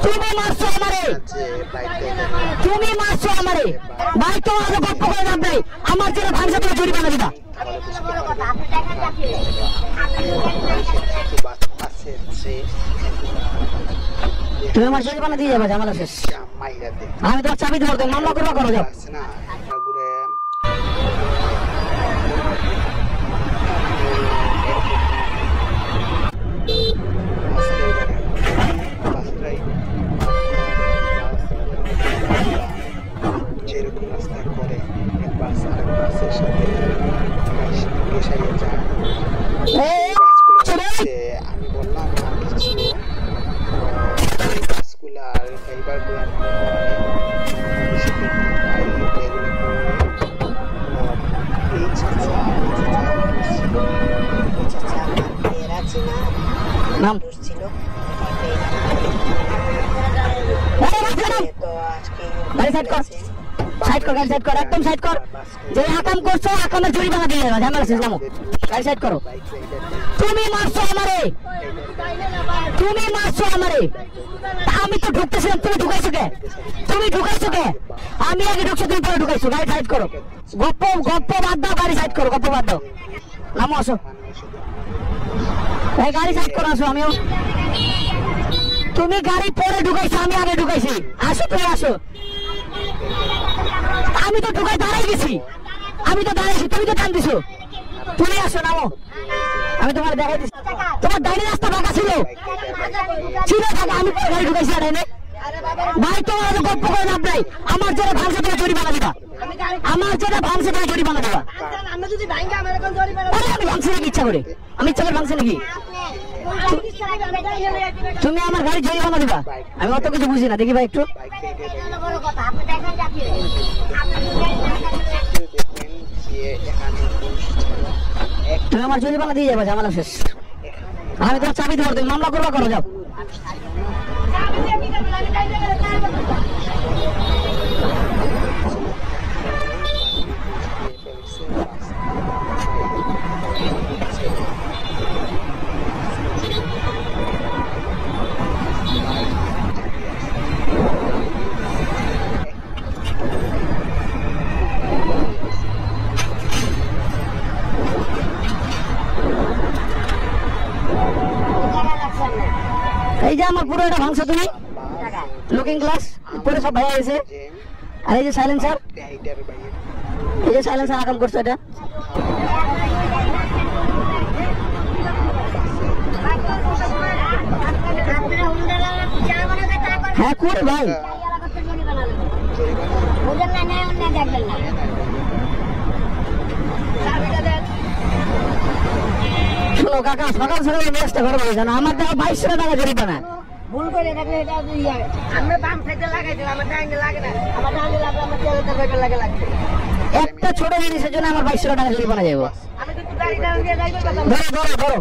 তুমি মারছো আমারে, তুমি মারছো আমারে ভাই। তোমার গপ্প করে লাভ নাই, আমার জন্য ভাঙসা তুমি জরিমানা দিবা। তুমি আমার জরিমানা দিয়ে যাবে, ঝামেলা শেষ। আমি তোমার চাবি দেবো, তুমি মামলা করবা, করো যাও। যেরকম রাস্তা করে বাস আর বাসের সাথে আমি বললাম আর কিছু বাসগুলা আর ড্রাইভারগুলো নাম সাইড কর, সাইড কর, একদম সাইড কর। যে আকাম করছো আকামের জরিমানা দিয়ে যাবে, ঝামেলা শেষ। নামো, গাড়ি সাইড করো। তুমি মারছো আমারে, তুমি মারছো আমারে। আমি তো ঢুকতেছিলাম, তুমি ঢুকাইছো কে? তুমি ঢুকাইছো কে? আমি আগে ঢুকছো, তুমি পরে ঢুকাইছো। গাড়ি সাইড করো, গপ্প গপ্প বাদ দাও, গাড়ি সাইড করো, গপ্প বাদ দাও। নামো, আসো, এই গাড়ি সাইড করো, আসো। আমিও, তুমি গাড়ি পরে ঢুকাইছো, আমি আগে ঢুকাইছি। আসো, তুমি আসো। আমি তো ঢুকাই দাঁড়াই গেছি, আমি তো দাঁড়াইছি, তুমি তো টান দিছো। তুমি আসো, নামো। আমি তোমার দেখাই দিচ্ছি, তোমার ডাইনি রাস্তা ফাঁকা ছিল, ছিল ফাঁকা, আমি পরে গাড়ি ঢুকাইছি। আর এনে ভাই তোমার গপ্প করে লাভ নাই, আমার যেটা ভাঙছে তুমি জরিমানা দিবা, আমার যেটা ভাঙছে তুমি জরিমানা দিবা। আমি ভাঙছি নাকি ইচ্ছা করে? আমি ইচ্ছা করে ভাঙছি নাকি? তুমি আমার গাড়ি জরিমানা দিবা। আমি অত কিছু বুঝি না, দেখি ভাই একটু। তুমি আমার জরিমানা দিয়ে যাবে, ঝামেলা শেষ। আমি তোমার চাবি দেবো, তুমি মামলা করবা, করো যাও। এই যে আমার পুরো এটা ভাঙছো তুমি, লুকিং গ্লাস পরে সব ভাইয়া গেছে। আর এই যে সাইলেন্সার, এই যে সাইলেন্সার আকাম করছো এটা। হ্যাঁ করে ভাই, শোনো কাকা, সকাল সকাল মেসটা ঘরে বলে জানো, আমার টাকা 2200 টাকা জরিমানা। ভুল করে দেখলে এটা আমরা বাম সাইডে লাগাইছিলাম, আমার ডাইনে লাগে না, আমার ডাইনে লাগলে আমার তেলটা বেকার লাগে লাগছে। একটা ছোট জিনিসের জন্য আমার 2200 টাকা জরিমানা যাবো। আমি কিন্তু গাড়ি ডাউন দিয়ে যাইবো, ধরো ধরো ধরো।